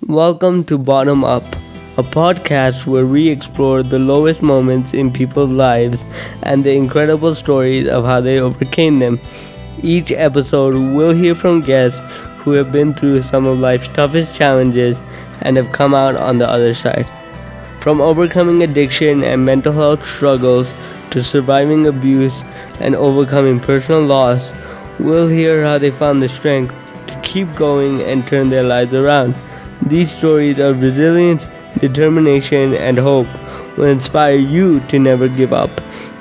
Welcome to Bottom Up, a podcast where we explore the lowest moments in people's lives and the incredible stories of how they overcame them. Each episode, we'll hear from guests who have been through some of life's toughest challenges and have come out on the other side. From overcoming addiction and mental health struggles to surviving abuse and overcoming personal loss, we'll hear how they found the strength to keep going and turn their lives around. These stories of resilience, determination, and hope will inspire you to never give up,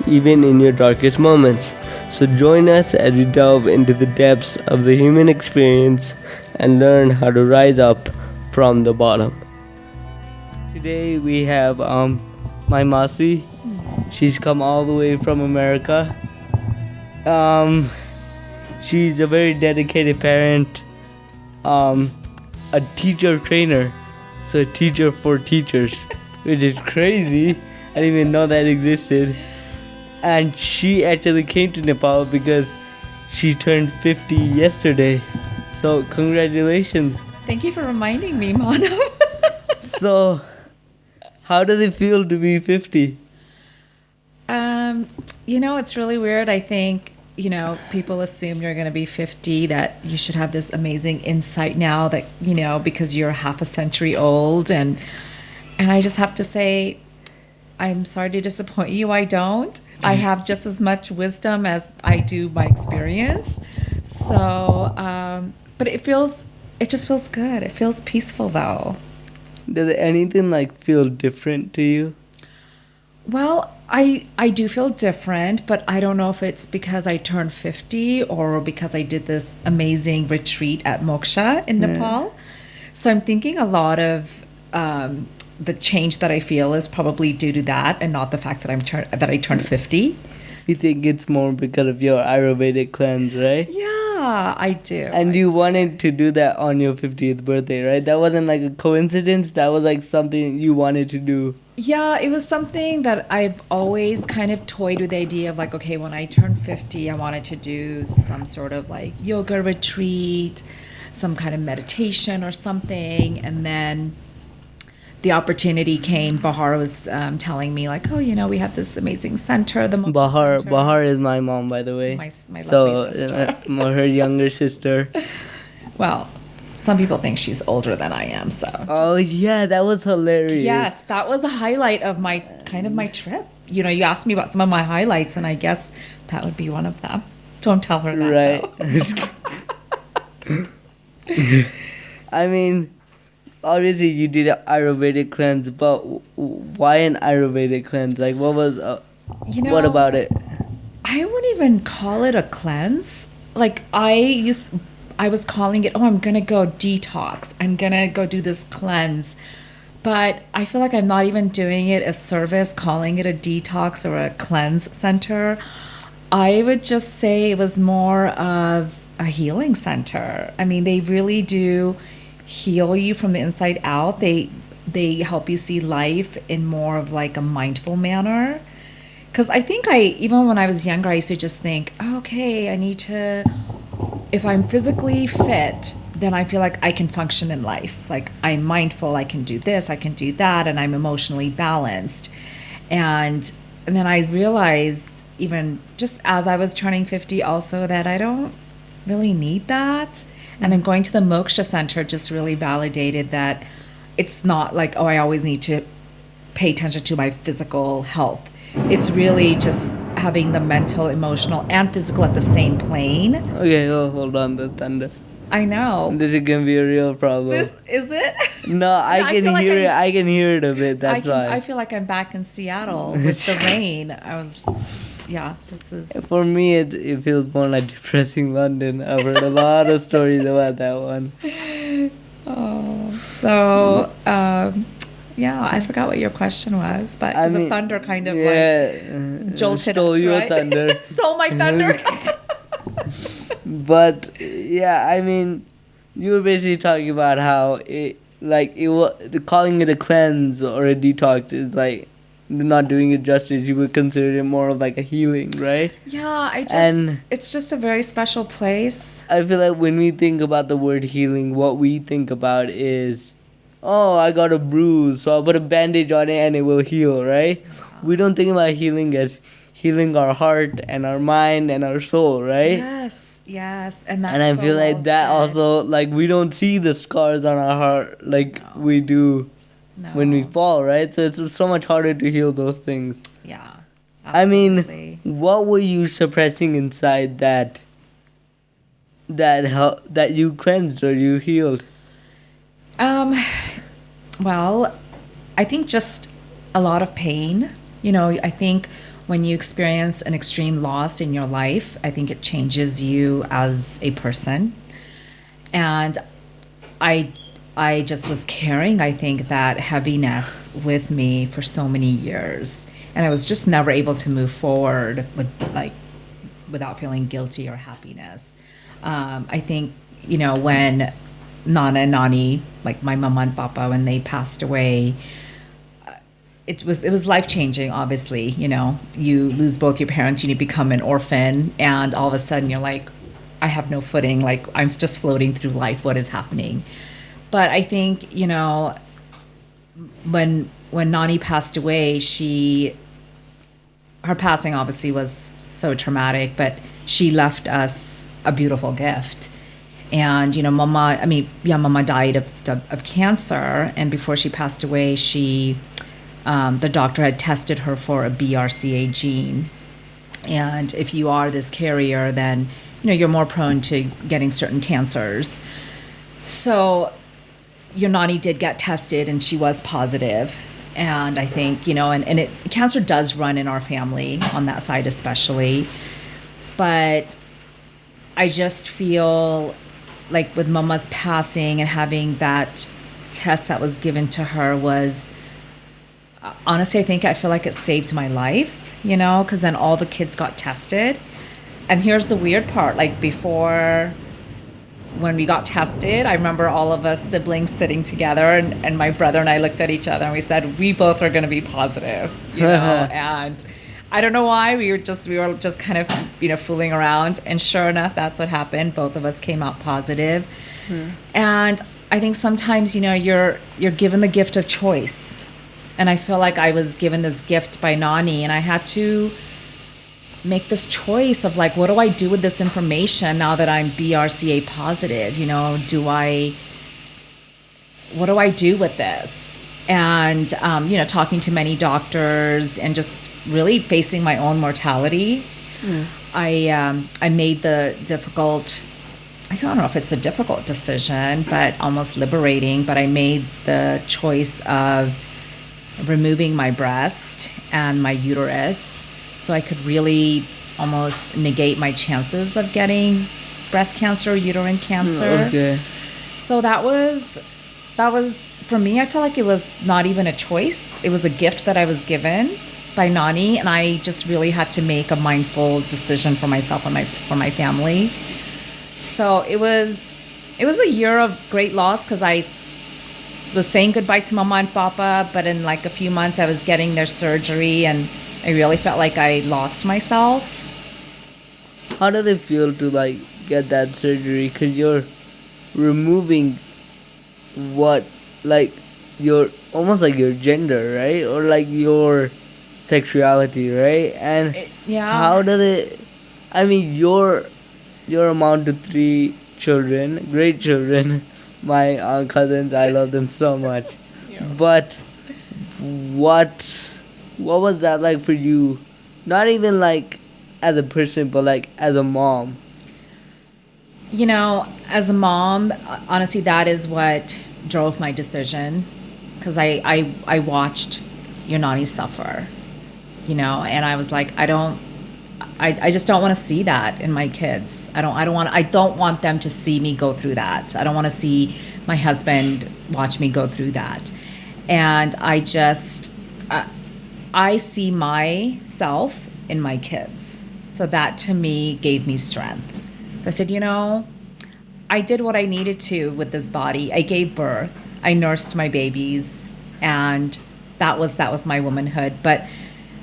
even in your darkest moments. So join us as we delve into the depths of the human experience and learn how to rise up from the bottom. Today we have my Masi. She's come all the way from America. She's a very dedicated parent. A teacher trainer, so a teacher for teachers, which is crazy. I didn't even know that existed. And she actually came to Nepal because she turned 50 yesterday. So congratulations. Thank you for reminding me, Manav. So, how does it feel to be 50? It's really weird. I think, people assume you're going to be 50, that you should have this amazing insight now that, because you're half a century old. And I just have to say, I'm sorry to disappoint you. I don't. I have just as much wisdom as I do my experience. So, but it just feels good. It feels peaceful though. Does anything feel different to you? Well, I do feel different, but I don't know if it's because I turned 50 or because I did this amazing retreat at Moksha in Nepal. So I'm thinking a lot of the change that I feel is probably due to that and not the fact that I turned 50. You think it's more because of your Ayurvedic cleanse, right? Yeah, I do. And you wanted to do that on your 50th birthday, right? That wasn't a coincidence. That was something you wanted to do. Yeah, it was something that I've always kind of toyed with the idea of okay, when I turned 50, I wanted to do some sort of yoga retreat, some kind of meditation or something. And then the opportunity came. Bahar was telling me we have this amazing center, the Moksha Center. Bahar is my mom, by the way. My lovely sister. Her younger sister. Well, some people think she's older than I am, so. Oh yeah, that was hilarious. Yes, that was a highlight of my trip. You asked me about some of my highlights, and I guess that would be one of them. Don't tell her that. Right. I mean, obviously you did an Ayurvedic cleanse, but why an Ayurvedic cleanse? What was, what about it? I wouldn't even call it a cleanse. I was calling it, I'm going to go detox. I'm going to go do this cleanse. But I feel like I'm not even doing it a service, calling it a detox or a cleanse center. I would just say it was more of a healing center. I mean, they really do heal you from the inside out. They help you see life in more of a mindful manner. Because I think even when I was younger, I used to just think, okay, if I'm physically fit, then I feel like I can function in life. I'm mindful, I can do this, I can do that, and I'm emotionally balanced. And then I realized, even just as I was turning 50 also, that I don't really need that. And then going to the Moksha Center just really validated that it's not I always need to pay attention to my physical health. It's really just having the mental, emotional, and physical at the same plane. Okay, hold on, the thunder. I know. This is gonna be a real problem. This is it? No, I can hear it. I can hear it a bit. That's why. I feel like I'm back in Seattle with the rain. This is. For me, it feels more like depressing London. I've heard a lot of stories about that one. Oh, so I forgot what your question was, but the thunder kind of jolted stole us, your right? thunder. Stole my thunder. But you were basically talking about how calling it a cleanse or a detox is not doing it justice. You would consider it more of a healing, right? Yeah, it's just a very special place. I feel like when we think about the word healing, what we think about is oh, I got a bruise, so I'll put a bandage on it and it will heal, right? We don't think about healing as healing our heart and our mind and our soul, right? Yes, yes, and that's And I so feel like well that said. also, like, we don't see the scars on our heart like we do when we No. fall, right? So it's so much harder to heal those things. Yeah. I mean, Absolutely. what were you suppressing inside that you cleansed or you healed? Um, well, I think just a lot of pain. You know, I think when you experience an extreme loss in your life, I think it changes you as a person. And I I just was carrying, I think, that heaviness with me for so many years. And I was just never able to move forward without feeling guilty or happiness. I think, you know, when Nana and Nani, like my mama and papa, when they passed away, it was life changing. Obviously, you know, you lose both your parents, you become an orphan, and all of a sudden you're like, I have no footing. Like I'm just floating through life. What is happening? But I think, you know, when Nani passed away, her passing obviously was so traumatic, but she left us a beautiful gift. And you know, Mama died of cancer, and before she passed away, the doctor had tested her for a BRCA gene, and if you are this carrier, then you know you're more prone to getting certain cancers. So your Nani did get tested, and she was positive. And I think, you know, and cancer does run in our family on that side especially, but I just feel like with Mama's passing and having that test that was given to her was, honestly, I feel like it saved my life, you know, because then all the kids got tested. And here's the weird part, like before, when we got tested, I remember all of us siblings sitting together, and my brother and I looked at each other and we said, we both are going to be positive, you know, and I don't know why, we were just kind of, you know, fooling around, and sure enough, that's what happened. Both of us came out positive. And I think sometimes, you know, you're given the gift of choice, and I feel like I was given this gift by Nani, and I had to make this choice of like, what do I do with this information now that I'm BRCA positive? You know, what do I do with this? And, you know, talking to many doctors and just really facing my own mortality. I made the difficult, I don't know if it's a difficult decision, but almost liberating, but I made the choice of removing my breast and my uterus so I could really almost negate my chances of getting breast cancer or uterine cancer. Okay. So that was for me, I feel like it was not even a choice. It was a gift that I was given by Nani, and I just really had to make a mindful decision for myself and for my family. So it was a year of great loss because I was saying goodbye to Mama and Papa, but in like a few months I was getting their surgery, and I really felt like I lost myself. How did it feel to like get that surgery? Cause you're removing what, like, your almost like your gender, right, or like your sexuality, right? And Yeah. how does it? I mean, you're a mom to 3 children, great children. My cousins, I love them so much. But what was that like for you? Not even like as a person, but like as a mom. You know, as a mom, honestly, that is what drove my decision, because I watched your Nani suffer, you know, and I was like, I just don't want to see that in my kids. I don't want them to see me go through that. I don't want to see my husband watch me go through that. And I see myself in my kids. So that to me gave me strength. So I said, you know, I did what I needed to with this body. I gave birth. I nursed my babies, and that was my womanhood. But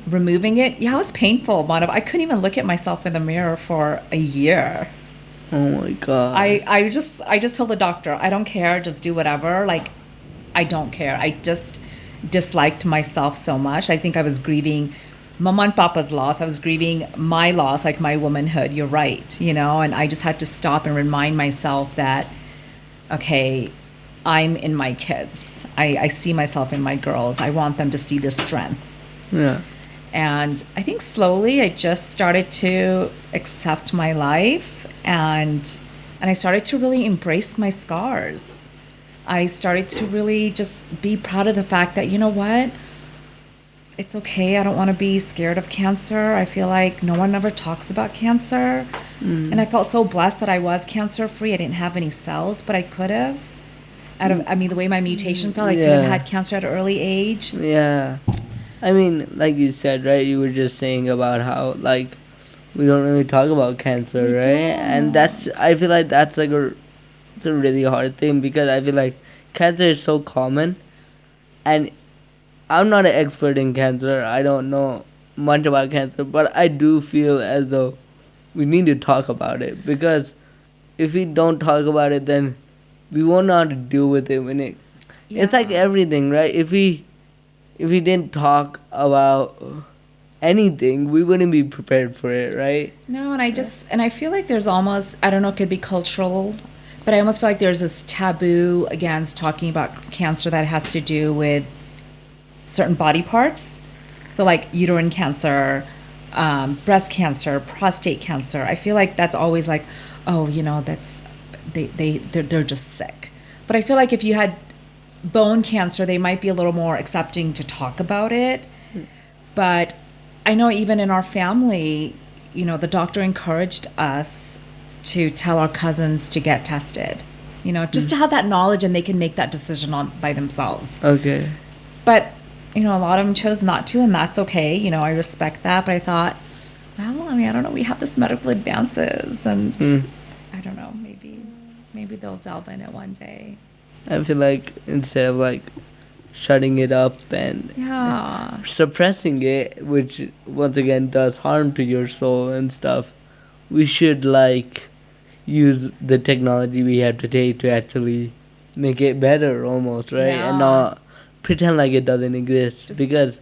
removing it, yeah, it was painful. I couldn't even look at myself in the mirror for a year. Oh my god. I just told the doctor, I don't care, just do whatever. Like, I don't care. I just disliked myself so much. I think I was grieving Mama and Papa's loss. I was grieving my loss, like my womanhood. You're right, and I just had to stop and remind myself that, okay, I'm in my kids. I see myself in my girls. I want them to see this strength. Yeah. And I think slowly I just started to accept my life, and I started to really embrace my scars. I started to really just be proud of the fact that, you know what? It's okay. I don't want to be scared of cancer. I feel like no one ever talks about cancer. And I felt so blessed that I was cancer free. I didn't have any cells, but I could have. The way my mutation felt, I could have had cancer at an early age. Yeah. I mean, like you said, right? You were just saying about how, like, we don't really talk about cancer, We right? And don't. I feel like that's like it's a really hard thing, because I feel like cancer is so common, and I'm not an expert in cancer. I don't know much about cancer, but I do feel as though we need to talk about it, because if we don't talk about it, then we won't know how to deal with it when it's like Yeah. everything, right? If we didn't talk about anything, we wouldn't be prepared for it, right? No, and I feel like there's almost, I don't know, it could be cultural, but I almost feel like there's this taboo against talking about cancer that has to do with certain body parts. So like uterine cancer, breast cancer, prostate cancer. I feel like that's always like, oh, they're just sick. But I feel like if you had bone cancer, they might be a little more accepting to talk about it. But I know even in our family, the doctor encouraged us to tell our cousins to get tested, just to have that knowledge, and they can make that decision on by themselves. Okay. But, a lot of them chose not to, and that's okay. I respect that. But I thought, well, I don't know. We have this medical advances, and I don't know. Maybe they'll delve in it one day. I feel like instead of like shutting it up and Yeah. suppressing it, which once again does harm to your soul and stuff, we should like use the technology we have today to actually make it better almost, right? Yeah. And not pretend like it doesn't exist. Because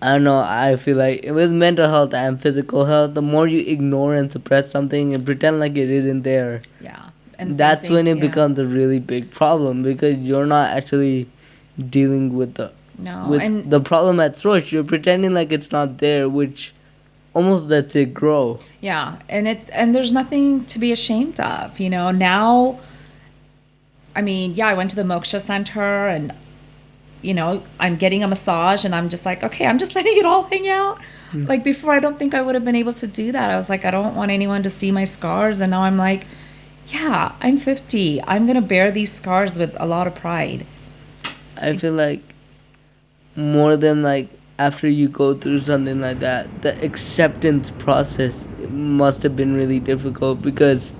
I don't know, I feel like with mental health and physical health, the more you ignore and suppress something and pretend like it isn't there, Yeah. And that's when it becomes a really big problem, because you're not actually dealing with the problem at source. You're pretending like it's not there, which almost lets it grow. Yeah, and there's nothing to be ashamed of, Now, I went to the Moksha Center, and I'm getting a massage, and I'm just like, okay, I'm just letting it all hang out. Like before, I don't think I would have been able to do that. I was like, I don't want anyone to see my scars, and now I'm like, yeah, I'm 50. I'm gonna bear these scars with a lot of pride. I feel like more than like after you go through something like that, the acceptance process must have been really difficult, because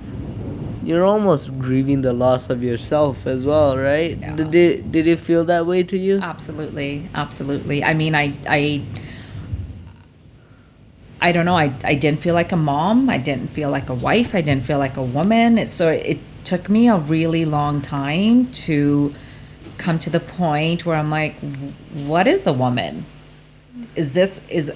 you're almost grieving the loss of yourself as well, right? Yeah. Did it feel that way to you? Absolutely. I don't know. I didn't feel like a mom. I didn't feel like a wife. I didn't feel like a woman. It took me a really long time to come to the point where I'm like, what is a woman?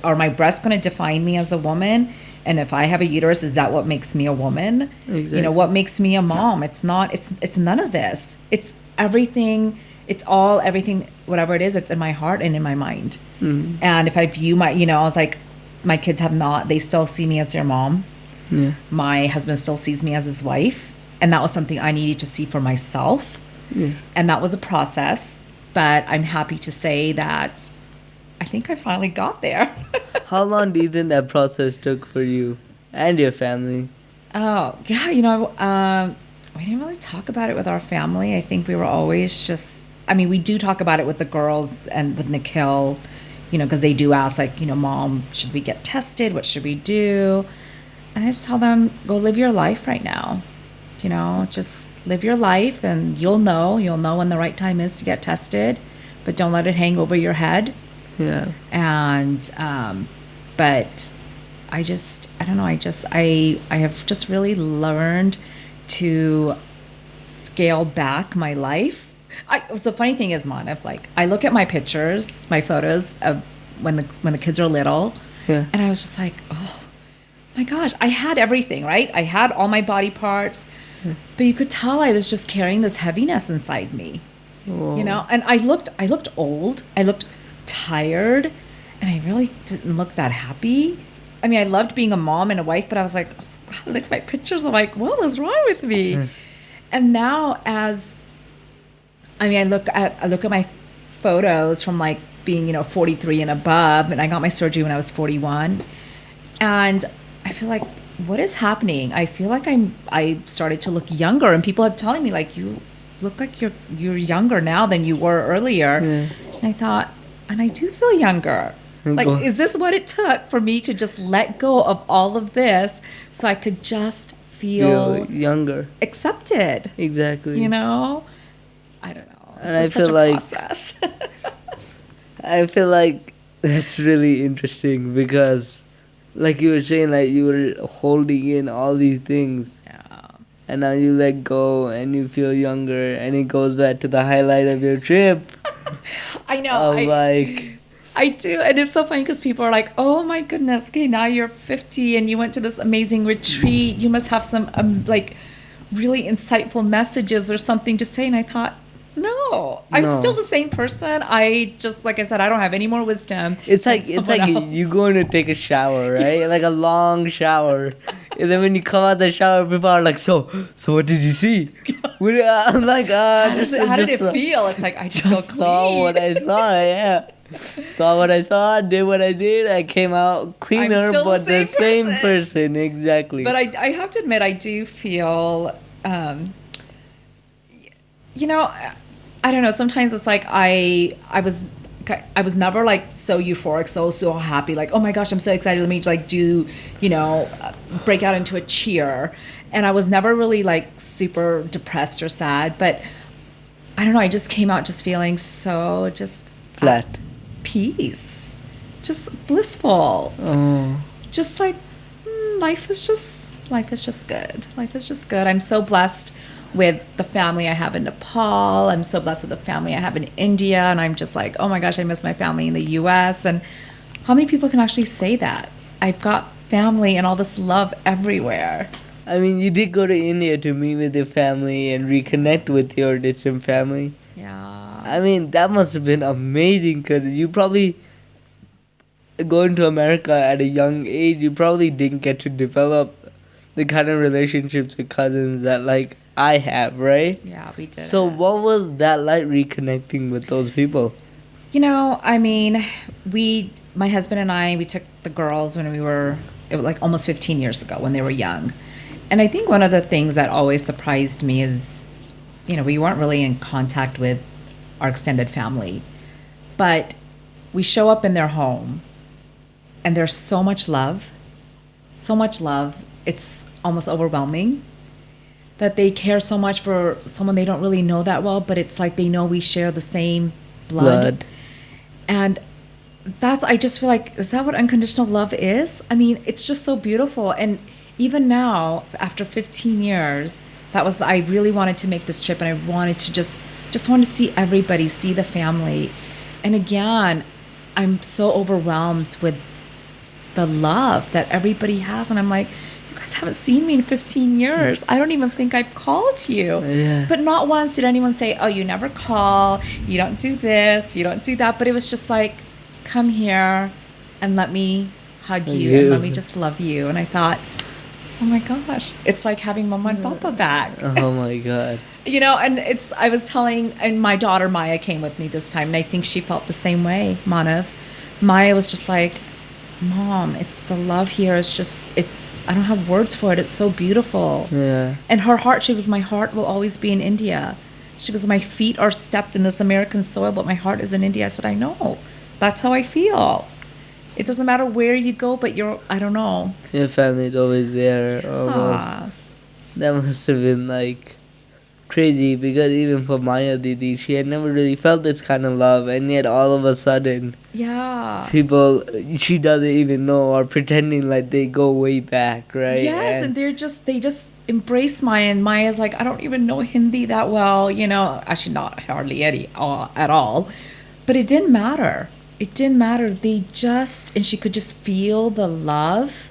Are my breasts going to define me as a woman? And if I have a uterus, is that what makes me a woman? Exactly. What makes me a mom? It's not, it's none of this. It's everything. It's all everything, whatever it is, it's in my heart and in my mind. Mm-hmm. And if I view I was like, my kids they still see me as their mom. Yeah. My husband still sees me as his wife. And that was something I needed to see for myself. Yeah. And that was a process. But I'm happy to say that I think I finally got there. How long do you think that process took for you and your family? Oh, yeah, we didn't really talk about it with our family. I think we were always just, we do talk about it with the girls and with Nikhil, because they do ask, like, Mom, should we get tested? What should we do? And I just tell them, go live your life right now. Just live your life, and you'll know when the right time is to get tested, but don't let it hang over your head. Yeah. And, but I don't know, I have just really learned to scale back my life. The funny thing is, Manav, like I look at my pictures, my photos of when the kids are little, Yeah. and I was just like, oh my gosh, I had everything, right? I had all my body parts, but you could tell I was just carrying this heaviness inside me, you know. And I looked old, I looked tired, and I really didn't look that happy. I mean, I loved being a mom and a wife, but I was like, oh, God, look at my pictures. I'm like, what was wrong with me? And now, I look at my photos from like being 43 and above, and I got my surgery when I was 41, and I feel like, what is happening? I feel like I started to look younger, and people are telling me like, you look like you're younger now than you were earlier. And I thought, and I do feel younger. Like, is this what it took for me to just let go of all of this so I could just feel younger, accepted? Exactly. You know, I don't know. It's And just I feel such a like process. I feel like that's really interesting because, like you were saying, like you were holding in all these things, Yeah. and now you let go and you feel younger, and it goes back to the highlight of your trip. I know. I do. And it's so funny because people are like, oh my goodness, okay, now you're 50 and you went to this amazing retreat. You must have some like really insightful messages or something to say. And I thought, no, I'm still the same person. I just, like I said, I don't have any more wisdom. It's like you going to take a shower, right? Like a long shower. And then when you come out the shower, people are like, so what did you see? I'm like, how did it feel? It's like, I just feel clean. Saw what I saw, yeah. Saw what I saw, did what I did. I came out cleaner, but the same person, exactly. But I have to admit, I do feel, I don't know. Sometimes it's like I was never like so euphoric, so happy. Like, oh my gosh, I'm so excited. Let me like do, break out into a cheer. And I was never really like super depressed or sad. But I don't know. I just came out just feeling so just flat. Peace, just blissful. Oh. Just like life is just good. Life is just good. I'm so blessed with the family I have in Nepal. I'm so blessed with the family I have in India, and I'm just like, oh my gosh, I miss my family in the US. And how many people can actually say that? I've got family and all this love everywhere. I mean, you did go to India to meet with your family and reconnect with your distant family. Yeah. I mean, that must have been amazing because you probably, going to America at a young age, you probably didn't get to develop the kind of relationships with cousins that, like, I have, right? Yeah, we did. So what was that like, reconnecting with those people? I mean, my husband and I, we took the girls when it was like almost 15 years ago when they were young. And I think one of the things that always surprised me is, we weren't really in contact with our extended family, but we show up in their home and there's so much love. It's almost overwhelming that they care so much for someone they don't really know that well, but it's like they know we share the same blood. And I just feel like, is that what unconditional love is? I mean, it's just so beautiful. And even now, after 15 years, I really wanted to make this trip, and I wanted to just want to see everybody, see the family. And again, I'm so overwhelmed with the love that everybody has. And I'm like, you guys haven't seen me in 15 years. I don't even think I've called you. Yeah. But not once did anyone say, oh, you never call, you don't do this, you don't do that. But it was just like, come here and let me hug you and let me just love you. And I thought, oh my gosh, it's like having Mama and Papa back. Oh my God. And I was telling, and my daughter Maya came with me this time, and I think she felt the same way, Manav. Maya was just like, Mom, the love here is just, I don't have words for it. It's so beautiful. Yeah. And her heart, she goes, my heart will always be in India. She goes, my feet are stepped in this American soil, but my heart is in India. I said, I know. That's how I feel. It doesn't matter where you go, but I don't know. Your family's always there. Almost. That must have been like crazy because even for Maya Didi, she had never really felt this kind of love, and yet all of a sudden, people she doesn't even know are pretending like they go way back, right? Yes, and they embrace Maya, and Maya's like, I don't even know Hindi that well, actually not hardly any at all. But it didn't matter. It didn't matter. And she could just feel the love.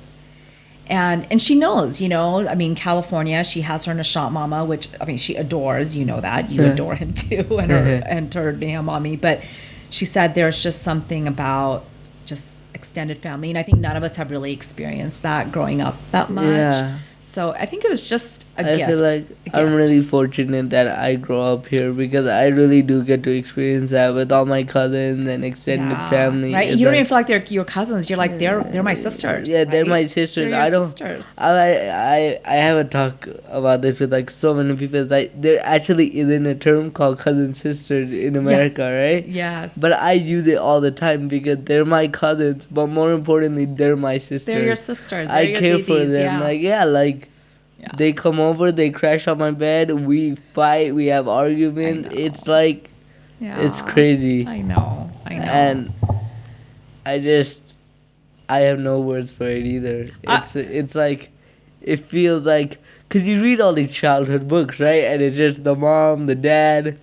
And she knows, I mean, California, she has her Nashant Mama, which, I mean, she adores, that. You adore him too, and her Neha Mommy. But she said there's just something about just extended family. And I think none of us have really experienced that growing up that much. Yeah. So I think it was just a gift. I feel like I'm really fortunate that I grow up here because I really do get to experience that with all my cousins and extended family. Right? You don't even feel like they're your cousins. You're like, they're my sisters. Yeah, they're right? my sisters. They're your sisters. I have a talk about this with like so many people. It's like there actually isn't a term called cousin sisters in America, right? Yes. But I use it all the time because they're my cousins, but more importantly, they're my sisters. They're your sisters. They're I your care didis, for them. They come over, they crash on my bed, we fight, we have arguments. It's like, it's crazy. I know. And I have no words for it either. It's like, it feels like, because you read all these childhood books, right? And it's just the mom, the dad,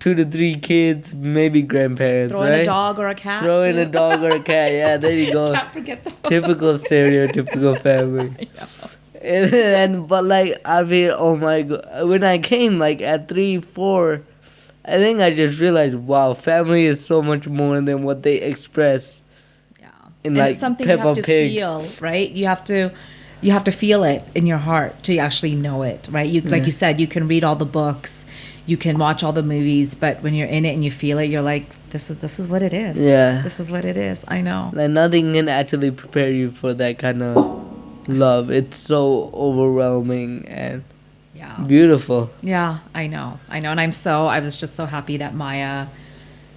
2 to 3 kids, maybe grandparents, Throw in a dog or a cat. Throw in a dog or a cat, yeah, there you go. Can't forget those. Typical stereotypical family. But like, I mean, oh my god, when I came like at 3, 4, I think I just realized, wow, family is so much more than what they express. Yeah. In like it's something Peppa you have to Pig. feel, right? You have to feel it in your heart to actually know it, right? Like you said, you can read all the books, you can watch all the movies, but when you're in it and you feel it, you're like, this is what it is. Yeah. This is what it is. I know. Like nothing can actually prepare you for that kind of love. It's so overwhelming and beautiful. Yeah, I know. And I was just so happy that Maya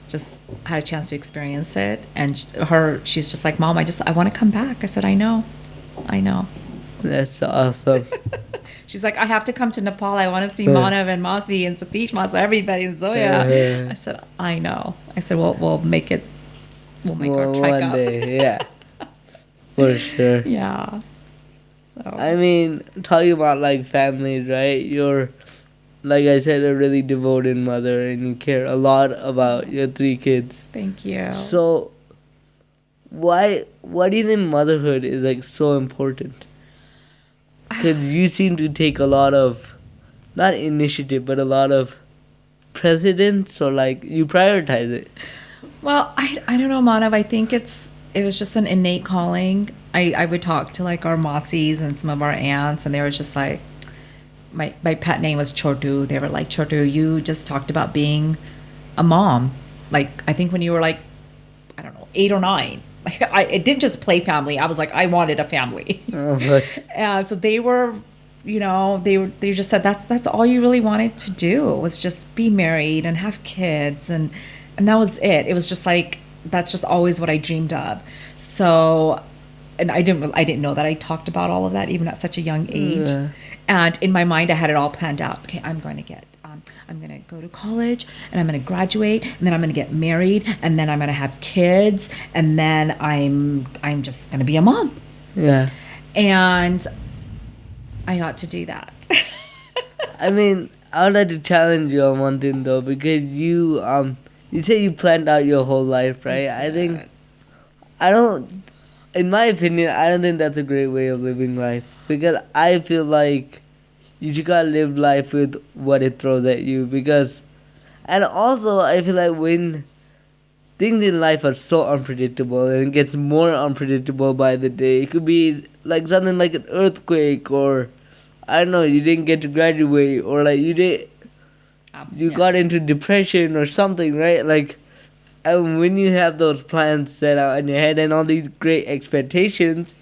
just had a chance to experience it. And she's just like, Mom, I want to come back. I said, I know. That's awesome. She's like, I have to come to Nepal. I want to see Manav and Masi and Satish Masa, everybody, and Zoya. I said, I know. I said, well, we'll make our trek one up. day, yeah. For sure. Yeah. So I mean, talking about like families, right? You're, like I said, a really devoted mother, and you care a lot about your 3 kids. Thank you. So, why do you think motherhood is like so important? Because you seem to take a lot of, not initiative, but a lot of precedence, or like you prioritize it. Well, I don't know, Manav. I think it was just an innate calling. I would talk to like our Masis and some of our aunts, and they were just like, my pet name was Chotu. They were like, Chotu, you just talked about being a mom. Like, I think when you were like, I don't know, 8 or 9. Like, it didn't just play family. I was like, I wanted a family. And so they were, they just said that's all you really wanted to do was just be married and have kids, and that was it. It was just like, that's just always what I dreamed of. So, and I didn't know that I talked about all of that even at such a young age. Yeah. And in my mind, I had it all planned out. Okay, I'm going to go to college, and I'm going to graduate, and then I'm going to get married, and then I'm going to have kids, and then I'm just going to be a mom. Yeah. And I got to do that. I mean, I would like to challenge you on one thing though, because you say you planned out your whole life, right? In my opinion, I don't think that's a great way of living life, because I feel like you just gotta live life with what it throws at you, and also I feel like when things in life are so unpredictable, and it gets more unpredictable by the day, it could be like something like an earthquake, or I don't know, you didn't get to graduate, or like you got into depression or something, right? Like, and when you have those plans set out in your head and all these great expectations,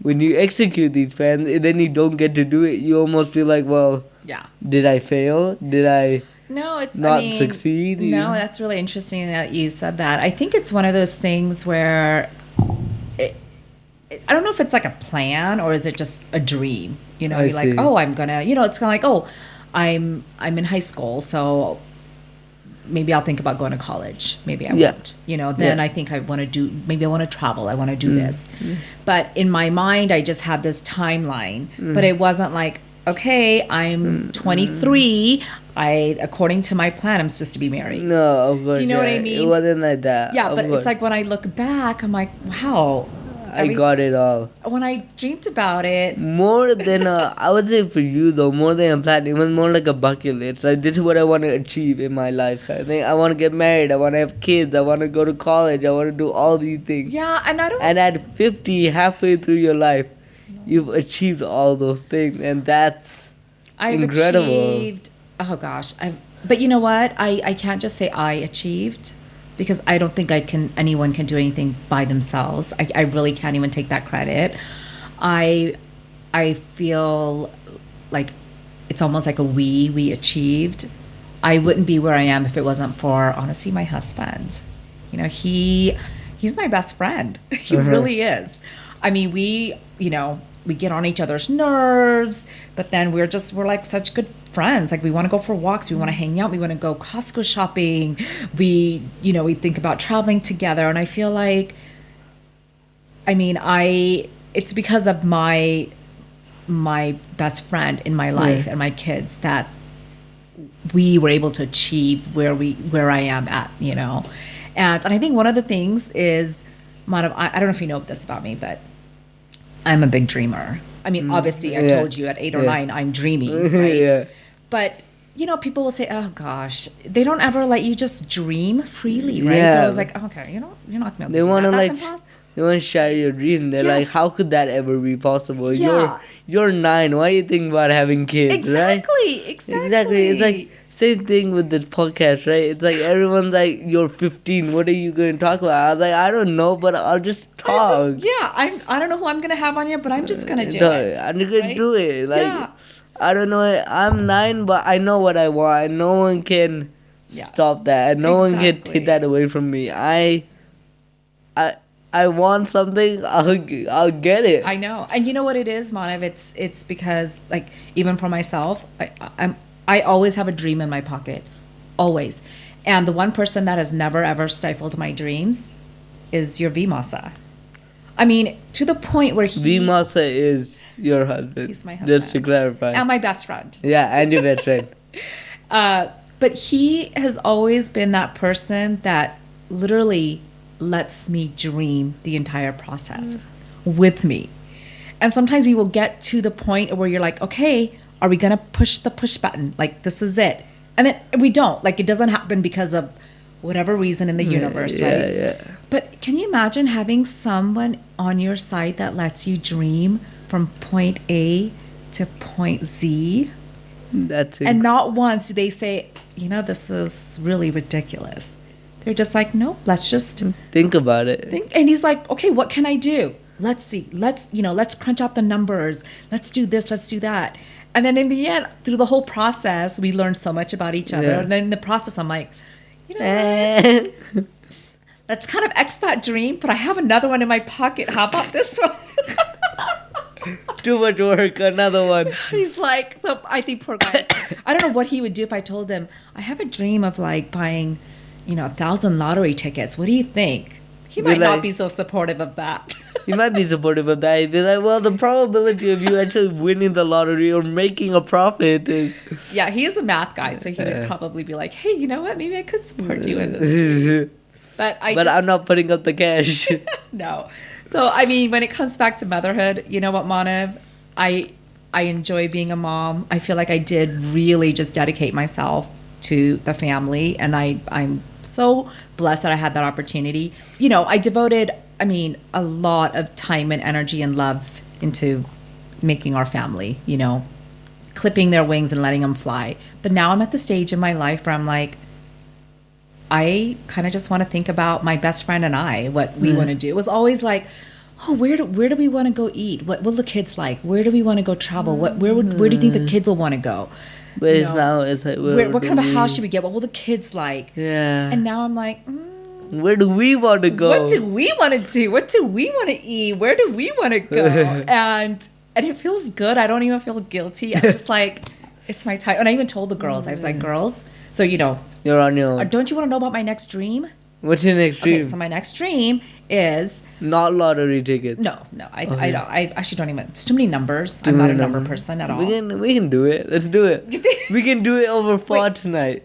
when you execute these plans and then you don't get to do it, you almost feel like, well, did I fail? Did I succeed? No, that's really interesting that you said that. I think it's one of those things where I don't know if it's like a plan or is it just a dream. You're like, oh, I'm gonna. It's kind of like, oh, I'm in high school, so maybe I'll think about going to college. Maybe I won't. Then I think I want to travel. I want to do this. But in my mind, I just had this timeline. But it wasn't like, okay, I'm 23. According to my plan, I'm supposed to be married. No, of course. Do you know what I mean? It wasn't like that. Yeah, of but course. it's like when I look back, I'm like, wow. I got it all. When I dreamed about it. More than I would say for you though, more than a plan, it was more like a bucket list. Like this is what I want to achieve in my life. Kind of thing. I want to get married. I want to have kids. I want to go to college. I want to do all these things. Yeah, and I don't. And at 50, halfway through your life, you've achieved all those things, and that's incredible. Achieved. Oh gosh, But you know what? I can't just say I achieved, because I don't think anyone can do anything by themselves. I really can't even take that credit. I feel like it's almost like we achieved. I wouldn't be where I am if it wasn't for, honestly, my husband. You know, he's my best friend. He really is. I mean, we get on each other's nerves, but then we're like such good friends. Like, we want to go for walks, we want to hang out, we want to go Costco shopping, we think about traveling together. And I feel like, it's because of my best friend in my life and my kids that we were able to achieve where I am at, And I think one of the things is, I don't know if you know this about me, but I'm a big dreamer. I mean, obviously, I told you at 8 or 9, I'm dreaming, right? Yeah. But, people will say, oh, gosh, they don't ever let you just dream freely, right? Yeah. I was like, okay, you're not going to They want to, impossible. They want to share your dream. They're like, how could that ever be possible? Yeah. You're 9. Why do you think about having kids, Exactly. right? Exactly. It's like, same thing with this podcast, right? It's like everyone's like, you're 15. What are you going to talk about? I was like, I don't know, but I'll just talk. I don't know who I'm going to have on here, but I'm just going to do it. I'm going to do it. Like, I don't know. I'm 9, but I know what I want. No one can stop that. And no one can take that away from me. I want something, I'll get it. I know. And you know what it is, Manav? It's because, like, even for myself, I always have a dream in my pocket. Always. And the one person that has never, ever stifled my dreams is your Vimasa. I mean, to the point where Vimasa is your husband. He's my husband. Just to clarify. And my best friend. Yeah, and your best friend. But he has always been that person that literally lets me dream the entire process with me. And sometimes we will get to the point where you're like, okay, are we going to push the push button? Like, this is it. And then we don't. Like, it doesn't happen because of whatever reason in the universe, right? Yeah. But can you imagine having someone on your side that lets you dream from point A to point Z? That's it. And not once do they say, this is really ridiculous. They're just like, no, let's just think about it. And he's like, okay, what can I do? Let's see. Let's crunch out the numbers. Let's do this. Let's do that. And then in the end, through the whole process, we learned so much about each other. Yeah. And then in the process, I'm like, what? Let's kind of X that dream, but I have another one in my pocket. How about this one? Too much work, another one. He's like, so I think poor guy. I don't know what he would do if I told him, I have a dream of like buying 1,000 lottery tickets. What do you think? He might not be so supportive of that. He might be supportive of that. He'd be like, well, the probability of you actually winning the lottery or making a profit is... Yeah, he is a math guy, so he would probably be like, hey, you know what? Maybe I could support you in this. But I'm not putting up the cash. No. So, when it comes back to motherhood, you know what, Manav? I enjoy being a mom. I feel like I did really just dedicate myself to the family, and I'm so blessed that I had that opportunity. I devoted, a lot of time and energy and love into making our family, clipping their wings and letting them fly. But now I'm at the stage in my life where I'm like, I kind of just want to think about my best friend and I, what we want to do. It was always like, oh, where do we want to go eat? What will the kids like? Where do we want to go travel? Where do you think the kids will want to go? But it's like, what kind of a house should we get? What will the kids like? Yeah. And now I'm like, where do we want to go? What do we want to do? What do we want to eat? Where do we want to go? and it feels good. I don't even feel guilty. I'm just like, it's my time. And I even told the girls, I was like, girls, so you're on your own. Don't you want to know about my next dream? What's your next dream? Okay, so my next dream is Not lottery tickets. no. I Okay. don't. I actually don't even. There's too many numbers. Too I'm not many a number numbers. person at all. We can do it. Let's do it. We can do it over phone tonight.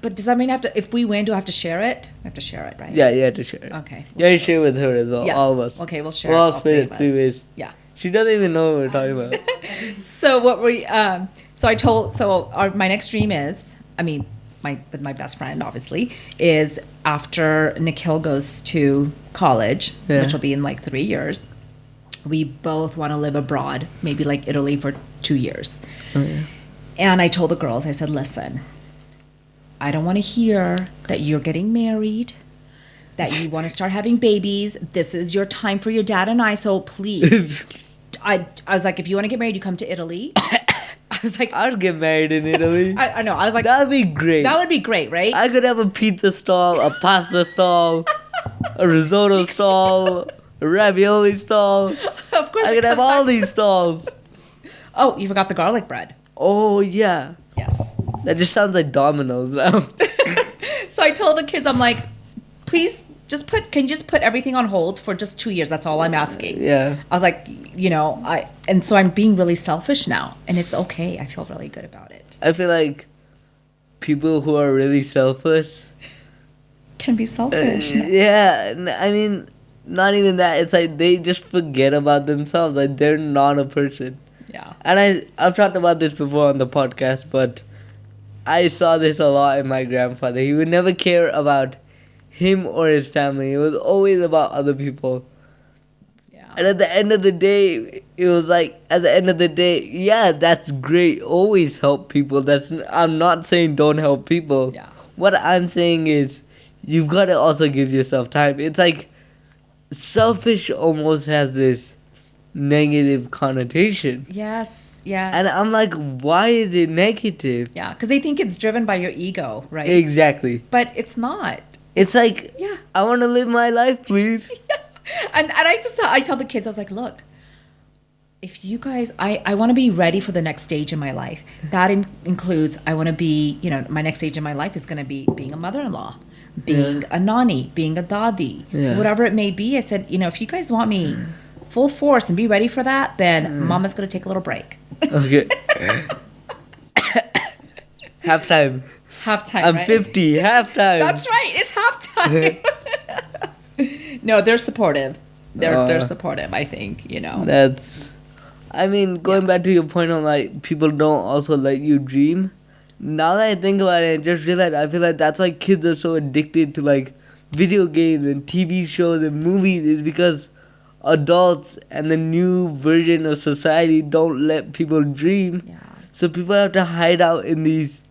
But does that mean I have to? If we win, do I have to share it? I have to share it, right? Yeah, you have to share it. Okay. Yeah, you share with her as well. Yes. All of us. Okay, we'll share. We'll all all split it of 3 us. ways. Yeah. She doesn't even know what we're talking about. So what we my next dream is, I mean, with my best friend obviously, is after Nikhil goes to college, Yeah. which will be in like 3 years, we both want to live abroad, maybe like Italy for 2 years. Oh, yeah. And I told the girls, I said, listen, I don't want to hear that you're getting married, that you want to start having babies. This is your time for your dad and I, so please. I was like, if you want to get married, you come to Italy. I was like, I'd get married in Italy. I know. I was like, That'd be great. that would be great, right? I could have a pizza stall, a pasta stall, a risotto stall, a ravioli stall. Of course, I it could have comes all back- these stalls. Oh, you forgot the garlic bread. Oh, yeah. Yes. That just sounds like Domino's now. So I told the kids, I'm like, please can you just put everything on hold for just 2 years? That's all I'm asking. Yeah. I was like, and so I'm being really selfish now, and it's okay. I feel really good about it. I feel like people who are really selfish. Can be selfish. Yeah. I mean, not even that. It's like they just forget about themselves. Like they're not a person. Yeah. And I've talked about this before on the podcast, but I saw this a lot in my grandfather. He would never care about him or his family. It was always about other people. Yeah. And at the end of the day, it was like, yeah, that's great. Always help people. I'm not saying don't help people. Yeah. What I'm saying is, you've got to also give yourself time. It's like, selfish almost has this negative connotation. Yes. Yes. And I'm like, why is it negative? Yeah, because they think it's driven by your ego, right? Exactly. But it's not. It's like, Yeah. I want to live my life, please. And I tell the kids, I was like, look, if you guys, I want to be ready for the next stage in my life. That includes, I want to be, my next stage in my life is going to be being a mother-in-law, being a nani, being a dadi, whatever it may be. I said, if you guys want me full force and be ready for that, then mama's going to take a little break. Okay. Halftime. Halftime, I'm right? 50. Halftime. That's right. It's halftime. No, they're supportive. They're supportive, I think, That's... I mean, going back to your point on, like, people don't also let you dream. Now that I think about it, I just realized, I feel like that's why kids are so addicted to, like, video games and TV shows and movies, is because adults and the new version of society don't let people dream. Yeah. So people have to hide out in these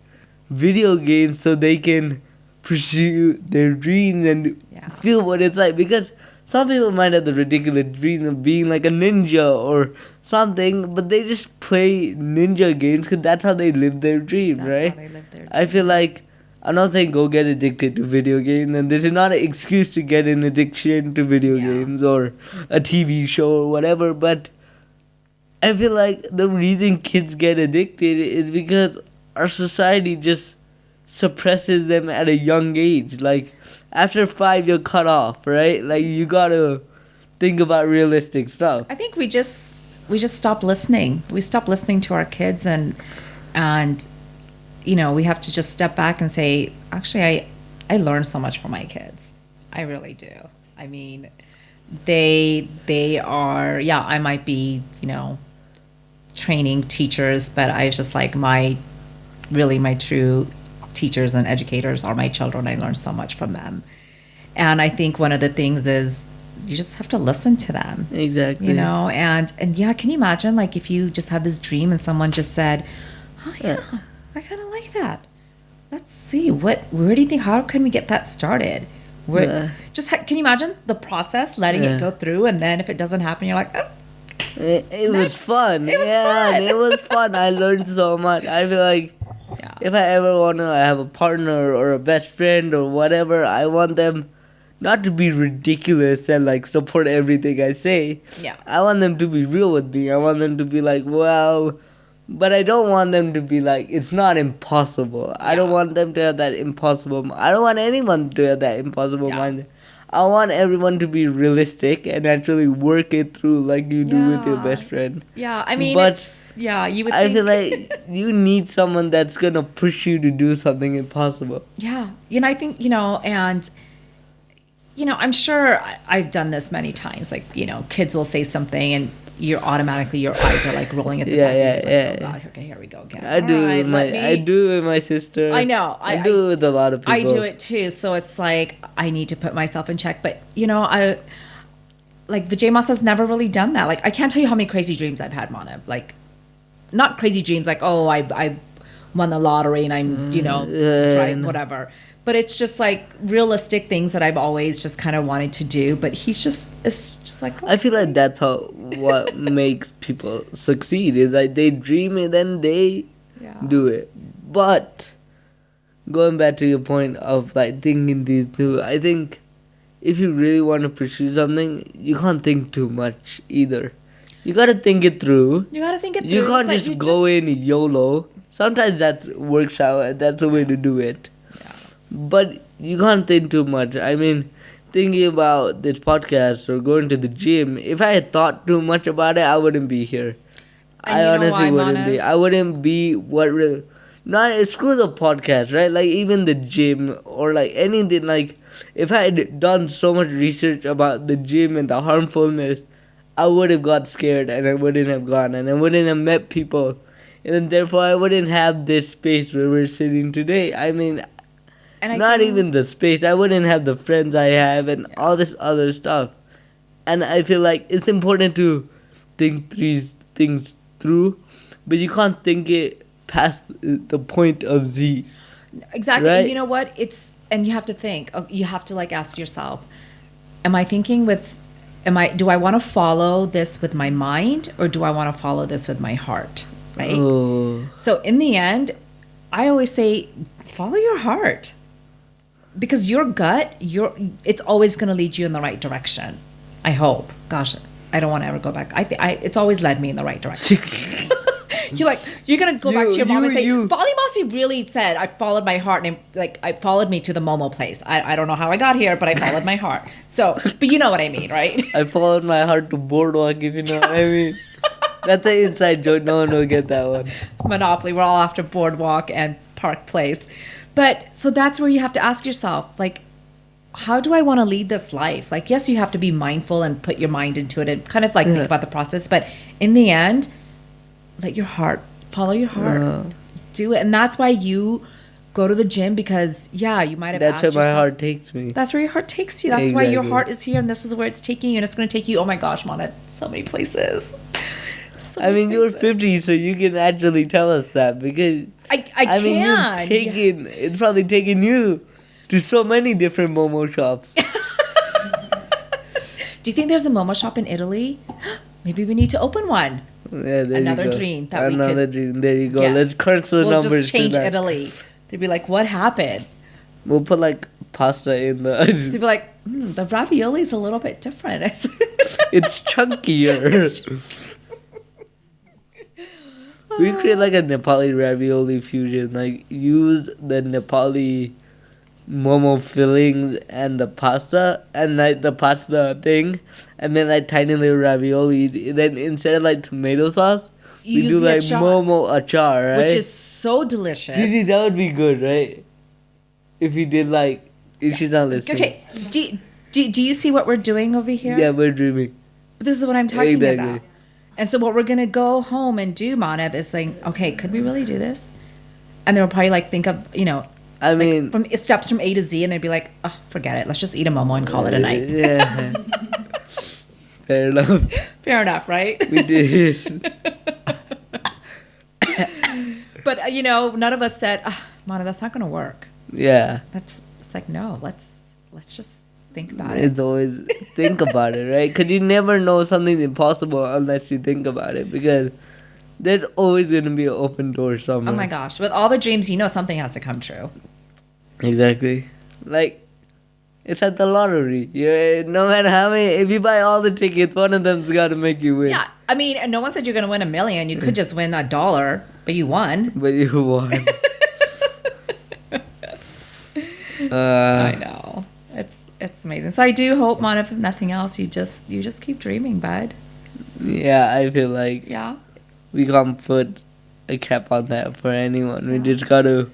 video games so they can pursue their dreams and feel what it's like. Because some people might have the ridiculous dream of being like a ninja or something, but they just play ninja games because that's how they live their dream, right? How they live their dream. I feel like, I'm not saying go get addicted to video games, and this is not an excuse to get an addiction to video games or a TV show or whatever, but I feel like the reason kids get addicted is because our society just suppresses them at a young age. Like, after 5, you're cut off, right? Like, you gotta think about realistic stuff. I think we just stop listening. We stop listening to our kids, and we have to just step back and say, actually, I learn so much from my kids. I really do. I mean, they are, I might be, training teachers, but I was just like, my true teachers and educators are my children. I learned so much from them. And I think one of the things is you just have to listen to them. Exactly. And can you imagine, like, if you just had this dream and someone just said, oh yeah, I kind of like that. Let's see, where do you think, how can we get that started? Can you imagine the process, letting it go through, and then if it doesn't happen, you're like, oh, it was fun. It was fun. It was fun. I learned so much. I feel like if I ever want to have a partner or a best friend or whatever, I want them not to be ridiculous and like support everything I say. Yeah. I want them to be real with me. I want them to be like, well, But I don't want them to be like, it's not impossible. I don't want them to have that impossible. I don't want anyone to have that impossible mind. I want everyone to be realistic and actually work it through like you do with your best friend. Yeah, I mean, but you would I think... feel like you need someone that's going to push you to do something impossible. Yeah, I think, and, I'm sure I've done this many times. Like, kids will say something and your eyes are like rolling at the back. Yeah. Oh God, okay, here we go again. I do it with my sister. I know. I do it with a lot of people. I do it too. So it's like I need to put myself in check. But I like Vijay Mas has never really done that. Like I can't tell you how many crazy dreams I've had, Mana. Like not crazy dreams like, oh, I won the lottery and I'm, trying whatever. But it's just like realistic things that I've always just kind of wanted to do. But it's just like... I feel like that's what makes people succeed. Is like they dream it and they do it. But going back to your point of like thinking these through, I think if you really want to pursue something, you can't think too much either. You gotta think it through. You can't just go in YOLO. Sometimes that works out and that's the way to do it. But you can't think too much. I mean, thinking about this podcast or going to the gym, if I had thought too much about it, I wouldn't be here. I honestly wouldn't be. I wouldn't be what really... screw the podcast, right? Like, even the gym or, like, anything. Like, if I had done so much research about the gym and the harmfulness, I would have got scared and I wouldn't have gone. And I wouldn't have met people. And then, therefore, I wouldn't have this space where we're sitting today. I mean... And even the space. I wouldn't have the friends I have and all this other stuff. And I feel like it's important to think these things through, but you can't think it past the point of Z. Exactly. Right? And you know what? And you have to think. You have to like ask yourself, am I thinking do I want to follow this with my mind or do I want to follow this with my heart? Right? Oh. So in the end, I always say, follow your heart. Because your gut, it's always going to lead you in the right direction. I hope. Gosh, I don't want to ever go back. It's always led me in the right direction. You're going to go back to your mom and say, Fali Masi really said, I followed my heart and I followed me to the Momo place. I don't know how I got here, but I followed my heart. So, but you know what I mean, right? I followed my heart to Boardwalk, if you know what I mean. That's an inside joke. No one will get that one. Monopoly. We're all after Boardwalk and Park Place. But so that's where you have to ask yourself, like, how do I want to lead this life? Like, yes, you have to be mindful and put your mind into it and kind of like think about the process. But in the end, let your heart, follow your heart, do it. And that's why you go to the gym because, you might have asked yourself. That's where my heart takes me. That's where your heart takes you. That's why your heart is here and this is where it's taking you. And it's going to take you, oh my gosh, Mona, so many places. You're 50, so you can actually tell us that because... I mean, it's probably taken you to so many different Momo shops. Do you think there's a Momo shop in Italy? Maybe we need to open one. Yeah, Another dream that Another dream. There you go. Yes. Let's crunch the numbers. We'll just change Italy. They'd be like, what happened? We'll put like pasta in the... They'd be like, the ravioli is a little bit different. It's chunkier. We create like a Nepali ravioli fusion. Like use the Nepali momo filling and the pasta and like the pasta thing, and then like tiny little ravioli. Then instead of like tomato sauce, we do like momo achar, right? Which is so delicious. That would be good, right? If you did like, you should not listen. Okay, do you see what we're doing over here? Yeah, we're dreaming. But this is what I'm talking about. And so what we're going to go home and do, Maneb, is like, okay, could we really do this? And then we'll probably like think of, I mean... from steps from A to Z, and they'd be like, oh, forget it. Let's just eat a momo and call it a night. Yeah. Fair enough. Fair enough, right? We did. But, none of us said, Mana, that's not going to work. Yeah. It's like, no, let's just... think about it. It's always think about it, right? Because you never know something's impossible unless you think about it. Because there's always going to be an open door somewhere. Oh my gosh. With all the dreams, something has to come true. Exactly. Like, It's at the lottery. No matter how many, if you buy all the tickets, one of them's got to make you win. Yeah, I mean, no one said you're going to win $1 million. You could just win $1, but you won. But you won. I know. It's amazing. So I do hope, Mon, if nothing else, you just keep dreaming, bud. Yeah, I feel like Yeah. we can't put a cap on that for anyone. We just got to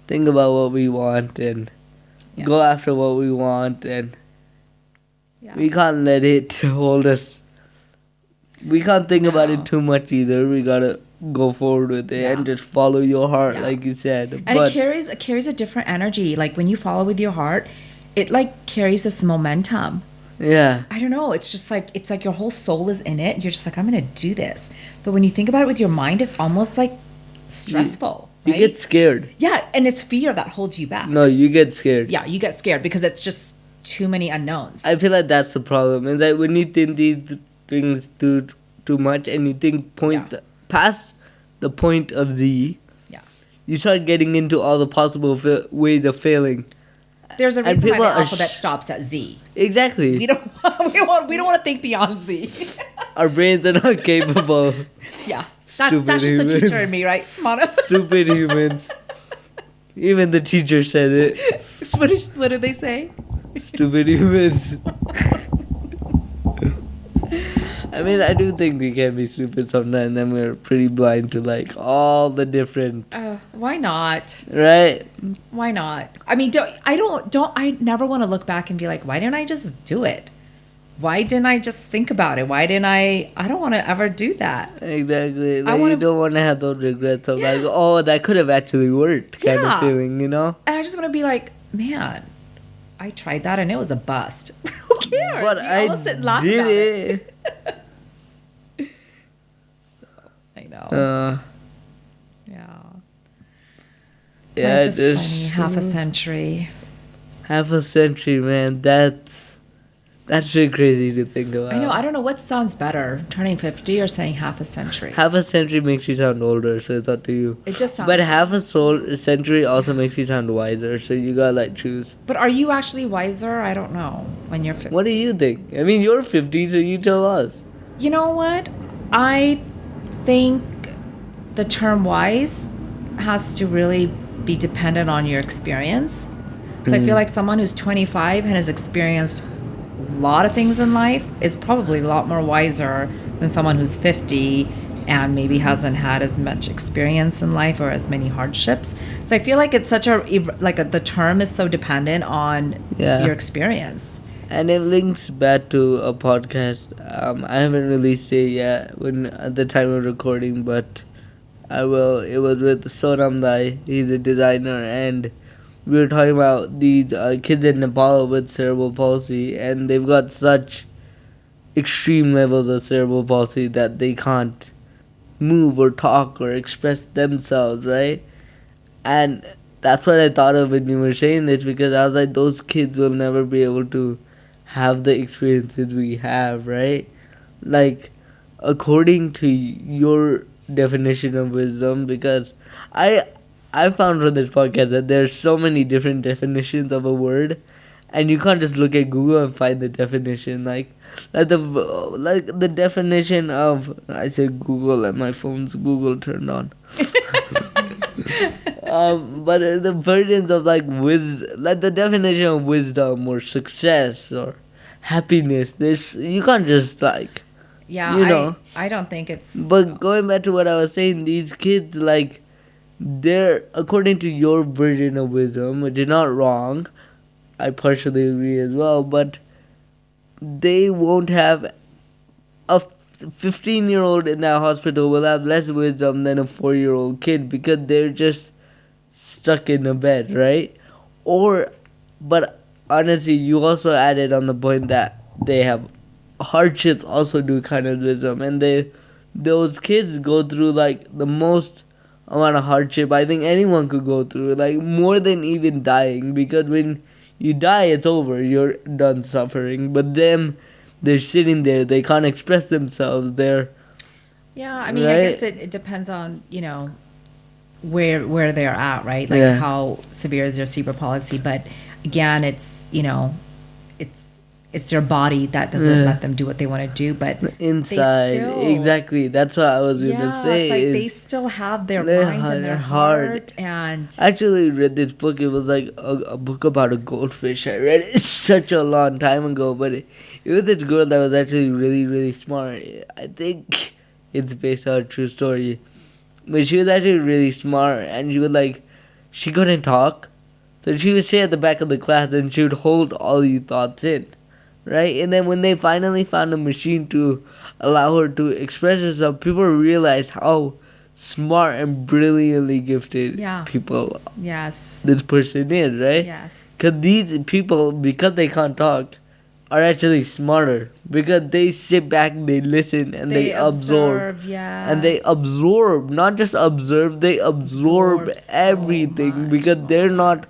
think about what we want and go after what we want, and we can't let it hold us. We can't think about it too much either. We gotta go forward with it and just follow your heart, like you said. And it carries a different energy. Like when you follow with your heart, it like carries this momentum. Yeah. I don't know. It's just like it's like your whole soul is in it. You're just like, I'm gonna do this. But when you think about it with your mind, it's almost like stressful. You get scared. Yeah, and it's fear that holds you back. No, you get scared. Yeah, you get scared because it's just too many unknowns. I feel like that's the problem. Is that when you think these things too much and you think past the point of Z, you start getting into all the possible ways of failing. There's a reason why the alphabet stops at Z. Exactly. We don't want to think beyond Z. Our brains are not capable. Yeah. That's just the teacher in me, right, Mono? Stupid humans. Even the teacher said it. What did they say? Stupid humans. I mean, I do think we can be stupid sometimes, and we're pretty blind to like all the different. Why not? Right? Why not? I mean, I never want to look back and be like, why didn't I just do it? Why didn't I just think about it? Why didn't I don't want to ever do that. Exactly. Like, you don't want to have those regrets of like, oh, that could have actually worked kind of feeling, you know? And I just want to be like, man, I tried that and it was a bust. Who cares? But I did it. I know. Yeah, life is funny. Half a century. Half a century, man. That's really crazy to think about. I know. I don't know what sounds better, turning 50 or saying half a century. Half a century makes you sound older, so it's up to you. It just sounds. But half a century also makes you sound wiser, so you gotta like choose. But are you actually wiser? I don't know. When you're 50. What do you think? I mean, you're 50, so you tell us. You know what? I think the term wise has to really be dependent on your experience. So I feel like someone who's 25 and has experienced a lot of things in life is probably a lot more wiser than someone who's 50 and maybe hasn't had as much experience in life or as many hardships. So I feel like it's such the term is so dependent on your experience. And it links back to a podcast. I haven't released it yet at the time of recording, but I will. It was with Sonam Dai. He's a designer, and we were talking about these kids in Nepal with cerebral palsy, and they've got such extreme levels of cerebral palsy that they can't move or talk or express themselves, right? And that's what I thought of when you were saying this, because I was like, those kids will never be able to have the experiences we have, right? Like, according to your definition of wisdom, because I found from this podcast that there's so many different definitions of a word, and you can't just look at Google and find the definition. Like the definition of, I said Google and my phone's Google turned on. But the versions of like wisdom, like the definition of wisdom or success or happiness, you can't just like. Yeah, you know. I don't think it's. But going back to what I was saying, these kids, like, they're, according to your version of wisdom, which is not wrong, I partially agree as well, but they won't have, a 15-year-old in that hospital will have less wisdom than a 4-year-old kid because they're just stuck in a bed, right? But honestly, you also added on the point that they have hardships also do kind of wisdom, and those kids go through like the most amount of hardship I think anyone could go through, like more than even dying, because when you die it's over, you're done suffering, but them, they're sitting there, they can't express themselves, I mean, right? I guess it depends on, you know, where they're at, right? Like how severe is their cerebral palsy, but again, it's their body that doesn't let them do what they want to do, but Inside, exactly. That's what I was gonna say. it's like they still have their minds and their heart. And I actually read this book. It was like a book about a goldfish. I read it such a long time ago, but it was this girl that was actually really, really smart. I think it's based on a true story, but she was actually really smart, and she couldn't talk, so she would sit at the back of the class and she would hold all these thoughts in. Right? And then when they finally found a machine to allow her to express herself, people realized how smart and brilliantly gifted people this person is, right? Yes. Because these people, because they can't talk, are actually smarter. Because they sit back, they listen, and they absorb. And they absorb, not just observe, they absorb everything because they're not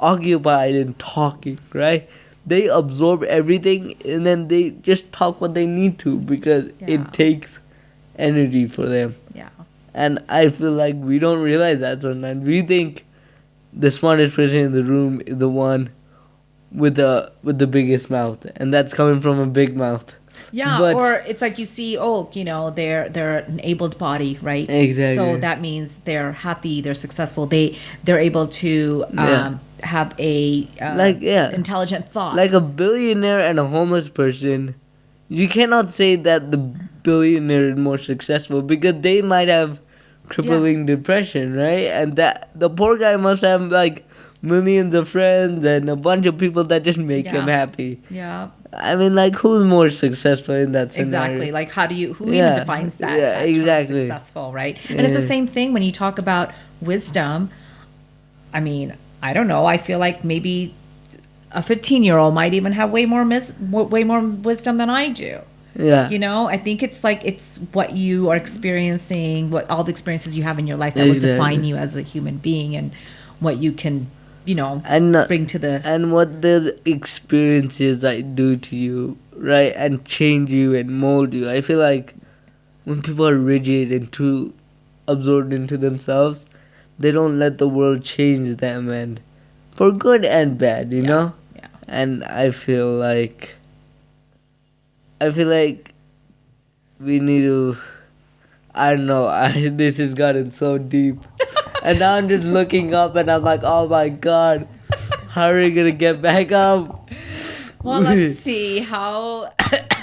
occupied in talking, right? They absorb everything and then they just talk what they need to because it takes energy for them. Yeah. And I feel like we don't realize that sometimes. We think the smartest person in the room is the one with the biggest mouth, and that's coming from a big mouth. Yeah, or it's like you see, they're an abled body, right? Exactly. So that means they're happy, they're successful, they're able to have a intelligent thought. Like a billionaire and a homeless person, you cannot say that the billionaire is more successful because they might have crippling depression, right? And that the poor guy must have like millions of friends and a bunch of people that just make him happy. Yeah. I mean, like, who's more successful in that scenario? Exactly. Like, who even defines that? Yeah, exactly. Term successful, right? And it's the same thing when you talk about wisdom. I mean, I don't know. I feel like maybe a 15-year-old might even have way more wisdom than I do. Yeah. You know, I think it's like it's what you are experiencing, what all the experiences you have in your life that will define you as a human being and what you can, bring to the... And what the experiences do to you, right? And change you and mold you. I feel like when people are rigid and too absorbed into themselves, they don't let the world change them, and for good and bad, you know? Yeah. And I feel like we need to... I don't know. This has gotten so deep. And now I'm just looking up and I'm like, oh my God, how are we going to get back up? Well, let's see how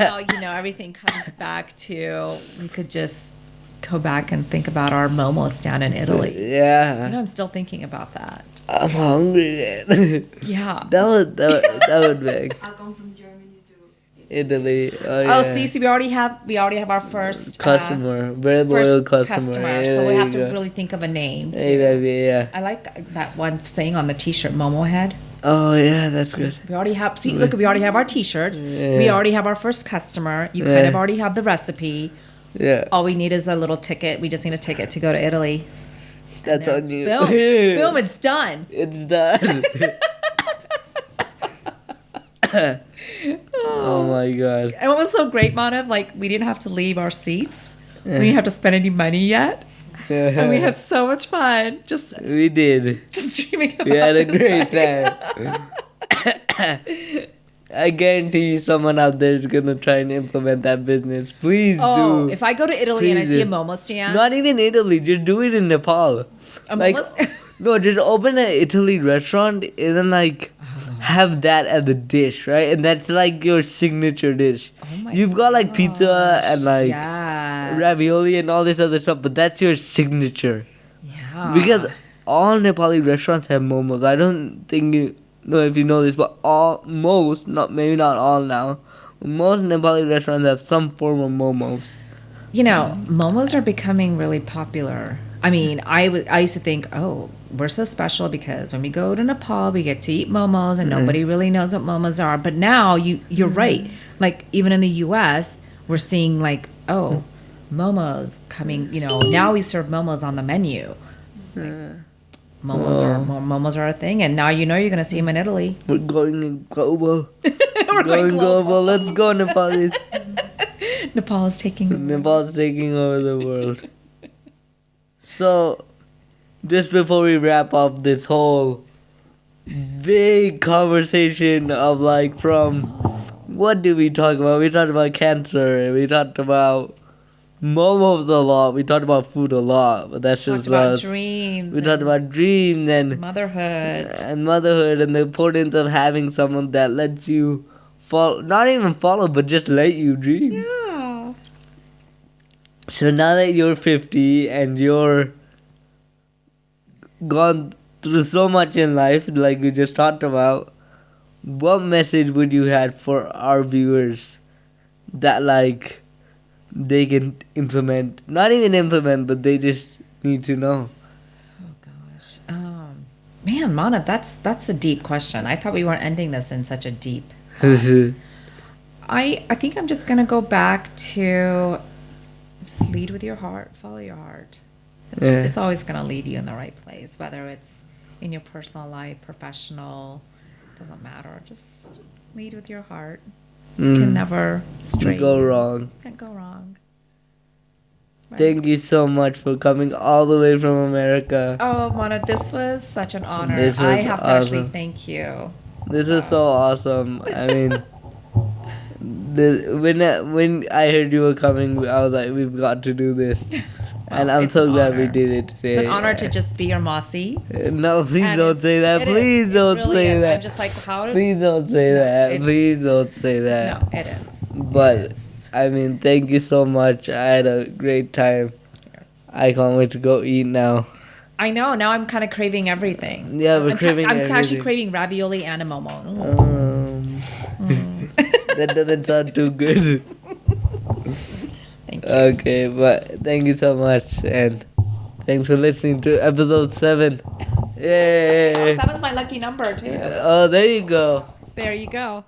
everything comes back to, we could just go back and think about our momos down in Italy. Yeah. I'm still thinking about that. I'm hungry then. Yeah. That would make. I come from Germany to Italy. See, we already have our first customer, very loyal customer. So we have to really think of a name too. Yeah. I like that one saying on the T-shirt, Momo Head. Oh yeah, that's good. We already have. See, look, we already have our T-shirts. Yeah. We already have our first customer. You kind of already have the recipe. Yeah. All we need is a little ticket. We just need a ticket to go to Italy. That's on you. Boom! It's done. It's done. Oh my God. And what was so great, Manav, like we didn't have to leave our seats. We didn't have to spend any money yet. And we had so much fun. We did. Just dreaming about We had a this, great time. I guarantee you someone out there is going to try and implement that business. Please do. If I go to Italy and I see a Momo stand. Not even Italy. Just do it in Nepal. No, just open an Italy restaurant and then have that as a dish, right? And that's like your signature dish. You've got like pizza and ravioli and all this other stuff, but that's your signature. Yeah. Because all Nepali restaurants have momos. I don't think you know if you know this, but maybe not all now. Most Nepali restaurants have some form of momos. Momos are becoming really popular. I mean, I used to think, we're so special because when we go to Nepal, we get to eat momos and nobody really knows what momos are. But now you're right. Like even in the U.S., we're seeing momos coming. Now we serve momos on the menu. Momos are a thing, and now you're going to see them in Italy. We're going global. We're going global. Let's go, Nepal. Nepal is taking over the world. So, just before we wrap up this whole big conversation of like from what did we talk about? We talked about cancer. We talked about momos a lot. We talked about food a lot. But that's Talked just about us. dreams. We talked about dreams motherhood. motherhood and the importance of having someone that lets you follow, not even follow, but just let you dream. Yeah. So now that you're 50 and you're gone through so much in life, like we just talked about, what message would you have for our viewers that like they can implement? Not even implement, but they just need to know. Oh gosh. Man, Mana, that's a deep question. I thought we weren't ending this in such a deep. I think I'm just gonna go back to just lead with your heart, follow your heart. It's always gonna lead you in the right place, whether it's in your personal life, professional, doesn't matter. Just lead with your heart. Can never stray. Go wrong. Can't go wrong. Right. Thank you so much for coming all the way from America. Oh, Mona, this was such an honor. This was I have to actually awesome. thank you. This is so awesome. I mean, when I heard you were coming, I was like, we've got to do this. And I'm it's so an glad we honor. did it today. It's an honor to just be your Mossy. No, please And don't say that. it is. Please It don't really say is. that. I'm just like, how did... Please don't say No, that. it's- Please don't say that. No, it is. But It is. I mean, thank you so much. I had a great time. I can't wait to go eat now. I know. Now I'm kind of craving everything. Yeah, we're I'm craving I'm actually everything. craving ravioli and a momo. That doesn't sound too good. Thank you. Okay, but thank you so much, and thanks for listening to episode 7. Yay! Seven's my lucky number too. Oh, there you go. There you go.